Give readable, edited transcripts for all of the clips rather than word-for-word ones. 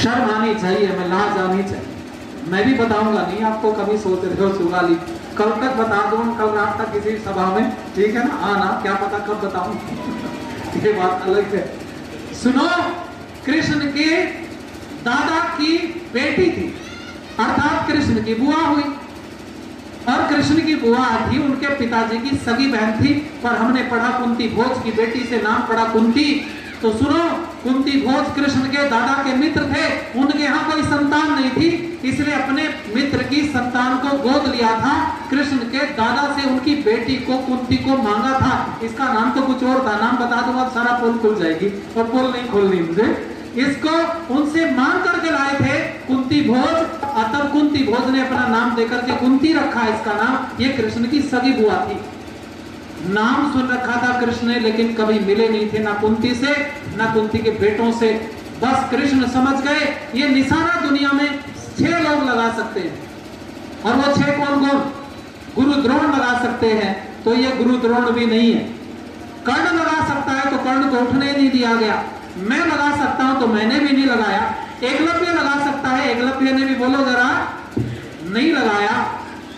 शर्म आनी चाहिए, मैं लाज आनी चाहिए। मैं भी बताऊंगा नहीं आपको, कभी सोच रहे हो सुगाली कल तक बता दूं, कल रात तक किसी सभा में, ठीक है ना, आना, क्या पता कब बताऊं ये बात अलग है। सुनो, कृष्ण के दादा की बेटी थी, अर्थात कृष्ण की बुआ हुई, और कृष्ण की बुआ थी उनके पिताजी की सगी बहन थी। पर हमने पढ़ा कुंती भोज की बेटी से नाम पड़ा कुंती। तो सुनो, कुंती भोज कृष्ण के दादा के मित्र थे, उनके यहाँ कोई संतान नहीं थी, इसलिए अपने मित्र की संतान को गोद लिया था। कृष्ण के दादा से उनकी बेटी को कुंती को मांगा था। इसका नाम तो कुछ और था, नाम बता दूंगा सारा पोल खुल जाएगी, और पोल नहीं खोलनी मुझे। इसको उनसे मांग करके लाए थे कुंती भोज, तब कुंती भोज ने अपना नाम देकर के कुंती रखा इसका नाम। ये कृष्ण की सगी बुआ थी। नाम सुन रखा था कृष्ण ने, लेकिन कभी मिले नहीं थे ना कुंती से ना कुंती के बेटों से। बस कृष्ण समझ गए ये निशाना दुनिया में 6 लोग लगा सकते हैं, और वो 6 कौन कौन? गुरु द्रोण लगा सकते हैं, तो ये गुरु द्रोण भी नहीं है। कर्ण लगा सकता है, तो कर्ण को उठने नहीं दिया गया। मैं लगा सकता हूं, तो मैंने भी नहीं लगाया। एकलव्य लगा सकता है, एकलव्य ने भी बोलो जरा नहीं लगाया।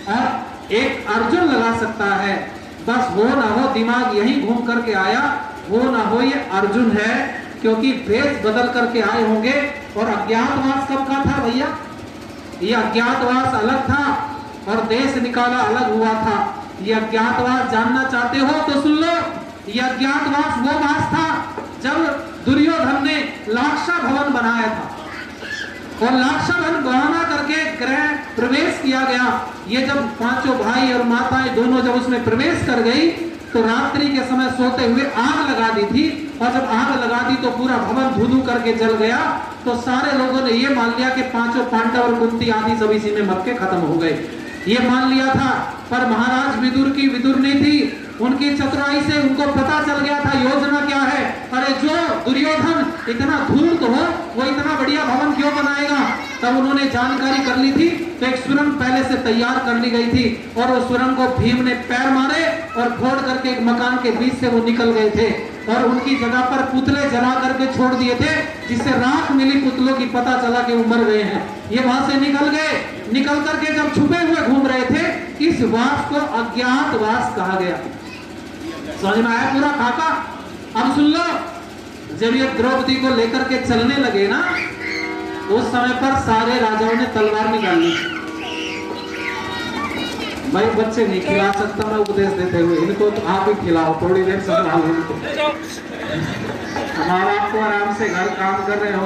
और एक अर्जुन लगा सकता है, बस हो ना हो दिमाग यही घूम करके आया, हो ना हो ये अर्जुन है, क्योंकि भेष बदल करके आए होंगे। और अज्ञातवास कब का था भैया? ये अज्ञातवास अलग था और देश निकाला अलग हुआ था। ये अज्ञातवास जानना चाहते हो तो सुन लो। ये अज्ञातवास वो वास था जब दुर्योधन ने लाक्षा भवन बनाया था, और लाक्षा भवन बना करके गृह प्रवेश किया गया। ये जब पांचों भाई और माताएं दोनों जब उसमें प्रवेश कर गई, तो रात्रि के समय सोते हुए आग लगा दी थी, और जब आग लगा दी तो पूरा भवन धुधु करके जल गया। तो सारे लोगों ने ये मान लिया कि पांचों पांडव और कुंती आदि सब इसी में मर के खत्म हो गए, ये मान लिया था। पर महाराज विदुर की विदुर नहीं थी, उनकी चतुराई से उनको पता चल गया था योजना क्या है। अरे जो दुर्योधन इतना धूर्त हो, वो इतना बढ़िया भवन क्यों बनाएगा? तब उन्होंने जानकारी कर ली थी, तो एक सुरंग पहले से तैयार कर ली गई थी, और उस सुरंग को भीम ने पैर मारे और फोड़ करके एक मकान के बीच से वो निकल गए थे, और उनकी जगह पर पुतले जला करके छोड़ दिए थे, जिससे राख मिली पुतलों की, पता चला कि वो मर गए हैं। ये वहां से निकल गए, निकल करके जब छुपे हुए घूम रहे थे, इस वास को अज्ञातवास कहा गया। समझ में आया पूरा खाका? अब सुन लो, जब ये द्रौपदी को लेकर के चलने लगे ना, उस समय पर सारे राजाओं ने तलवार निकाल ली। भाई बच्चे नहीं खिला सकता मैं उपदेश देते हुए, इनको तो आप ही खिलाओ, थोड़ी देर संभालो इनको। हमारा आपको आराम से घर काम कर रहे हो।